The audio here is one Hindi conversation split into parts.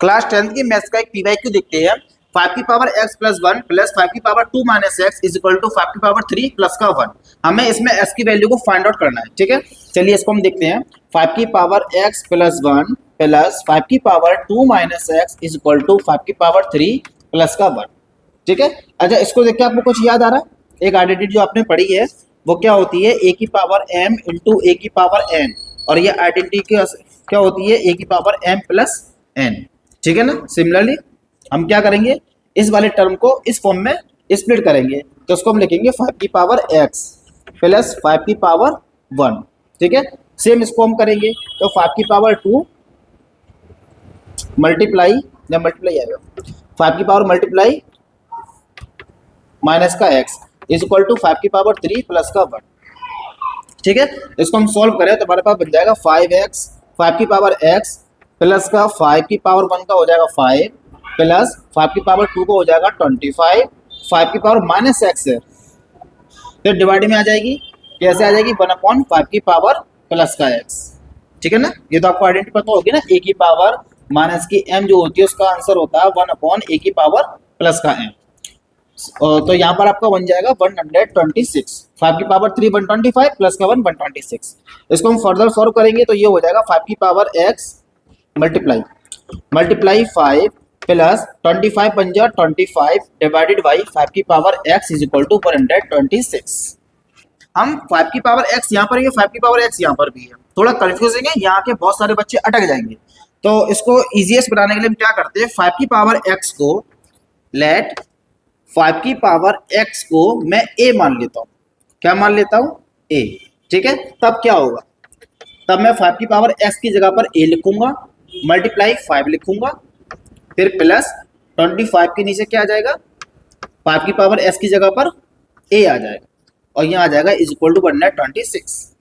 क्लास 10th की मैथ्स का एक पीवाईक्यू देखते हैं। 5 की पावर x प्लस 1 प्लस 5 की power 2 minus X is equal to 5 की पावर 3 प्लस का 1। हमें इसमें s की वैल्यू को फाइंड आउट करना है। ठीक है, चलिए इसको हम देखते हैं। 5 की पावर x प्लस 1 प्लस 5 की power 2 minus X is equal to 5 की पावर 3 प्लस का 1। ठीक है, अच्छा इसको देख के आपको कुछ याद आ रहा है? एक आइडेंटिटी जो आपने पढ़ी है वो क्या होती है, a की पावर m इंटू a की पावर n, और ये आइडेंटिटी क्या होती है, a की पावर m प्लस n। ठीक है ना। सिमिलरली हम क्या करेंगे, इस वाले टर्म को इस फॉर्म में स्प्लिट करेंगे, तो उसको हम लिखेंगे 5 की पावर x प्लस 5 की पावर 1। ठीक है, सेम इसको हम करेंगे तो 5 की पावर 2 मल्टीप्लाई आएगा 5 की पावर मल्टीप्लाई माइनस का x इज इक्वल टू 5 की पावर 3 प्लस का 1। ठीक है, इसको हम सॉल्व करें तो हमारे पास बन जाएगा 5x 5 की पावर x प्लस का 5 की पावर 1 का हो जाएगा 5 प्लस 5 की पावर 2 का हो जाएगा 25, 5 की पावर माइनस एक्स है, फिर डिवाइड में आ जाएगी, कैसे आ जाएगी 1/5 की पावर प्लस का x। ठीक है ना, ये तो आपको आइडेंटिटी पता होगी ना, a की पावर माइनस की m जो होती है उसका आंसर होता है 1/a की पावर प्लस का m। तो यहाँ पर आपका बन जाएगा 126, 5 की पावर 3 125 प्लस का 1 126। इसको हम फर्दर सॉल्व करेंगे तो ये हो जाएगा 5 की पावर x मल्टीप्लाई 5 प्लस 25 बन जा 25 डिवाइडेड बाई 5 की power x is equal to 126। हम 5 की पावर x यहाँ पर है, 5 की पावर x यहाँ पर भी है, थोड़ा कंफ्यूजिंग है, यहाँ के बहुत सारे बच्चे अटक जाएंगे। तो इसको इजीएस्ट बनाने के लिए हम क्या करते हैं, 5 की पावर x को लेट 5 की पावर x को मैं a मान लेता हूँ। क्या मान लेता हूँ, a। ठीक है, तब क्या होगा, तब मैं 5 की पावर x की जगह पर a लिखूंगा, मल्टीप्लाई 5 लिखूंगा, फिर प्लस 25 के नीचे क्या आ जाएगा, 5 की पावर s की जगह पर a आ जाएगा, और यहाँ आ जाएगा इज इक्वल टू 126।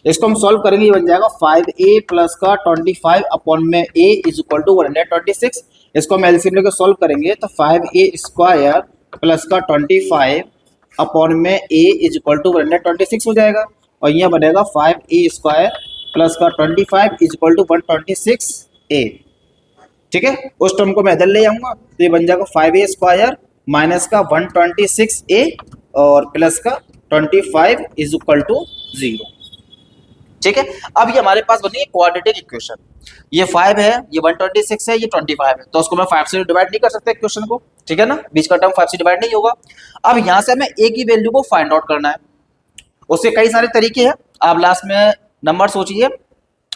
इसको हम सॉल्व करेंगे, ये बन जाएगा 5a प्लस का 25 अपॉन में a इज इक्वल टू 126। इसको हम एलसीएम लेकर सॉल्व करेंगे तो 5a स्क्वायर प्लस का 25 अपॉन में a इज इक्वल टू 126 हो जाएगा, और यहाँ बनेगा 5a स्क्वायर प्लस का 25 इज इक्वल टू 126a। ठीक है, उस टर्म को मैं इधर ले आऊंगा तो ये बन जाएगा 5a स्क्वायर माइनस का 126a और प्लस का 25 इज इक्वल टू 0। ठीक है, अब ये हमारे पास बनी है क्वाड्रेटिक इक्वेशन। ये 5 है, ये 126 है, ये 25 है, तो उसको मैं 5 से डिवाइड नहीं कर सकता इक्वेशन को। ठीक है ना, बीच का टर्म 5 से डिवाइड नहीं होगा। अब यहाँ से हमें a की वैल्यू को फाइंड आउट करना है, उसके कई सारे तरीके हैं, आप लास्ट में नंबर सोचिए।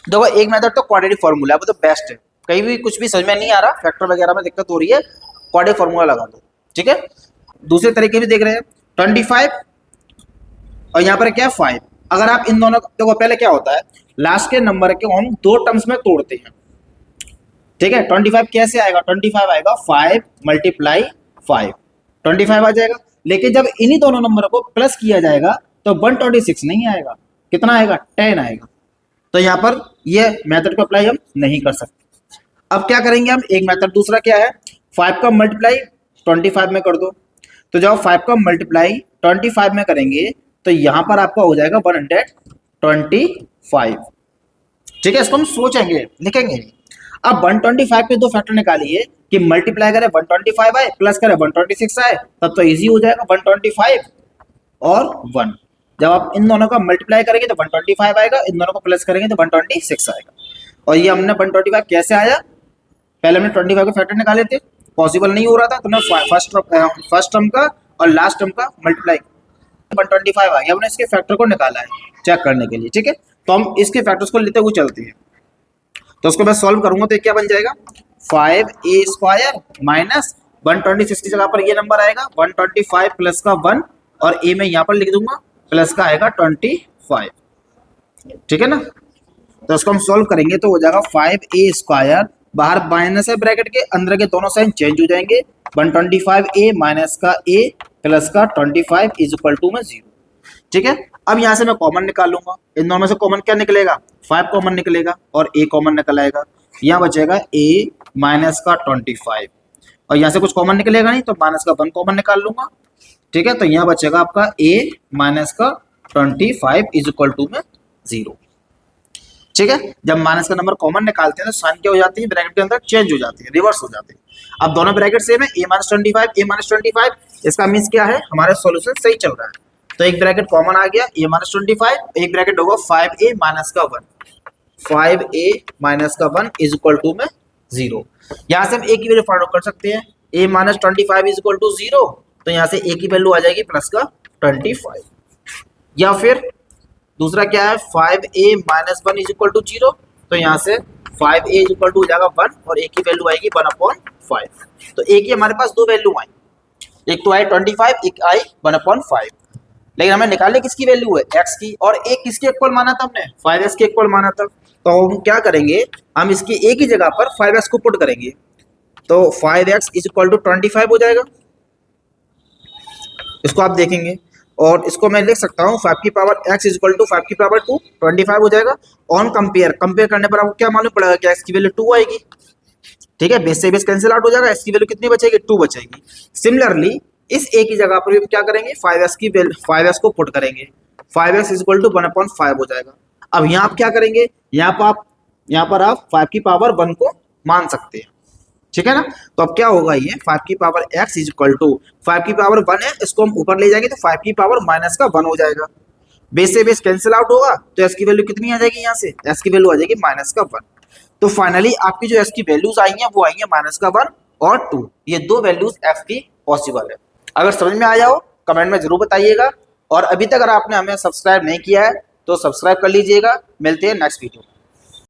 देखो एक मेथड तो क्वाड्रेटिक फॉर्मूला है, वो तो बेस्ट है, कहीं भी कुछ भी समझ में नहीं आ रहा, फैक्टर वगैरह में दिक्कत हो रही है, क्वाड्रेटिक फॉर्मूला लगा दो। ठीक है, दूसरे तरीके भी देख रहे हैं, 25 और यहाँ पर क्या है 5। अगर आप इन दोनों देखो, पहले क्या होता है, लास्ट के नंबर को हम दो टर्म्स में तोड़ते हैं। ठीक है, 25 कैसे आएगा, 25 आएगा 5 मल्टीप्लाई 5, 25 आ जाएगा। लेकिन जब इन्हीं दोनों नंबर को प्लस किया जाएगा तो 126 नहीं आएगा, कितना आएगा, 10 आएगा। तो यहाँ पर ये मेथड को अप्लाई हम नहीं कर सकते। अब क्या करेंगे हम, एक मेथड दूसरा क्या है, 5 का मल्टीप्लाई 25 में कर दो। तो जब 5 का मल्टीप्लाई 25 में करेंगे तो यहाँ पर आपका हो जाएगा 125। ठीक है, इसको हम सोचेंगे, लिखेंगे। अब 125 के दो फैक्टर निकालिए कि मल्टीप्लाई करें 125 आए प्लस करें 126 आए, तब तो इजी हो जाएगा 125 और 1। जब आप इन दोनों का मल्टीप्लाई करेंगे तो 125 आएगा, इन दोनों को प्लस करेंगे तो 126 आएगा। और ये हमने 125 कैसे आया, पहले हमने 25 के फैक्टर निकाले थे, पॉसिबल नहीं हो रहा था, तो हमने फर्स्ट टर्म का और लास्ट टर्म का मल्टीप्लाई 125 आ गया, हमने इसके फैक्टर को निकाला है चेक करने के लिए। ठीक है, तो हम इसके फैक्टर्स को लेते हुए चलते हैं। तो उसको मैं सॉल्व करूंगा तो ये क्या बन जाएगा, 5a स्क्वायर माइनस 126 की जगह पर ये नंबर आएगा 125 प्लस का 1, और a में यहाँ पर लिख दूंगा प्लस का आएगा 25। ठीक है ना, तो इसको हम सॉल्व करेंगे तो हो जाएगा 5a स्क्वायर, बाहर माइनस है ब्रैकेट के, अंदर के दोनों साइन चेंज हो जाएंगे, 125a माइनस का a प्लस का 25 इज इक्वल टू में 0। ठीक है, अब यहाँ से मैं कॉमन निकाल लूंगा, इन दोनों में से कॉमन क्या निकलेगा, 5 कॉमन निकलेगा और a कॉमन निकल आएगा, यहाँ बचेगा a माइनस का 25, और यहाँ से कुछ कॉमन निकलेगा नहीं तो माइनस का 1 कॉमन निकाल लूंगा। ठीक है, तो यहाँ बचेगा आपका a माइनस का 25 इज इक्वल टू में 0। ठीक है, जब माइनस का नंबर कॉमन निकालते हैं तो साइन क्या हो जाती है, ब्रैकेट के अंदर चेंज हो जाती है, रिवर्स हो जाते हैं। अब दोनों ब्रैकेट सेम है, a-25, इसका मीन्स क्या है, हमारा सॉल्यूशन सही चल रहा है। तो एक ब्रैकेट कॉमन आ गया a-25, एक ब्रैकेट होगा 5a माइनस का 1, 5a माइनस का 1 इज इक्वल टू में 0। यहाँ से हम a की वैल्यू फाइंड आउट कर सकते हैं, a-25 इज इक्वल टू 0, तो यहाँ से a की वैल्यू आ जाएगी प्लस का 25। या फिर दूसरा क्या है, 5a minus 1 is equal to 0, तो यहाँ से 5a इज इक्वल टू हो जाएगा 1 और a की वैल्यू आएगी 1/5। तो a की हमारे पास दो वैल्यू आई, एक तो आई 25, एक आई 1/5, लेकिन हमें निकालने किसकी वैल्यू है, x की, और एक किसके इक्वल माना था हमने, 5s के इक्वल माना था। तो हम क्या करेंगे, हम इसकी a की जगह पर 5s को पुट करेंगे, तो 5x इज इक्वल टू 25 हो जाएगा, इसको आप देखेंगे। और इसको मैं लिख सकता हूँ 5 की power x is equal to 5 की पावर 2, 25 हो जाएगा। ऑन कंपेयर करने पर आपको क्या मालूम पड़ेगा कि x की वैल्यू 2 आएगी। ठीक है, बेस से बेस कैंसिल आउट हो जाएगा, x की वैल्यू कितनी बचेगी, 2 बचेगी। सिमिलरली इस a की जगह पर भी क्या करेंगे, 5s को पुट करेंगे, 5x इज इक्वल टू 1/5 हो जाएगा। अब यहाँ आप क्या करेंगे, यहाँ पर आप 5 की पावर 1 को मान सकते हैं, ठीक है ना। तो अब क्या होगा, ये 5 की power x is equal to 5 की पावर 1 है, इसको हम ऊपर ले जाएंगे तो 5 की पावर माइनस का 1 हो जाएगा। बेस से बेस कैंसिल आउट होगा तो s की वैल्यू कितनी आ जाएगी, यहाँ से s की वैल्यू आ जाएगी माइनस का 1। तो फाइनली आपकी जो s की वैल्यूज आई हैं वो आई है माइनस का 1 और 2, ये दो वैल्यूज f की पॉसिबल है। अगर समझ में आया हो कमेंट में जरूर बताइएगा, और अभी तक अगर आपने हमें सब्सक्राइब नहीं किया है तो सब्सक्राइब कर लीजिएगा। मिलते हैं नेक्स्ट वीडियो में।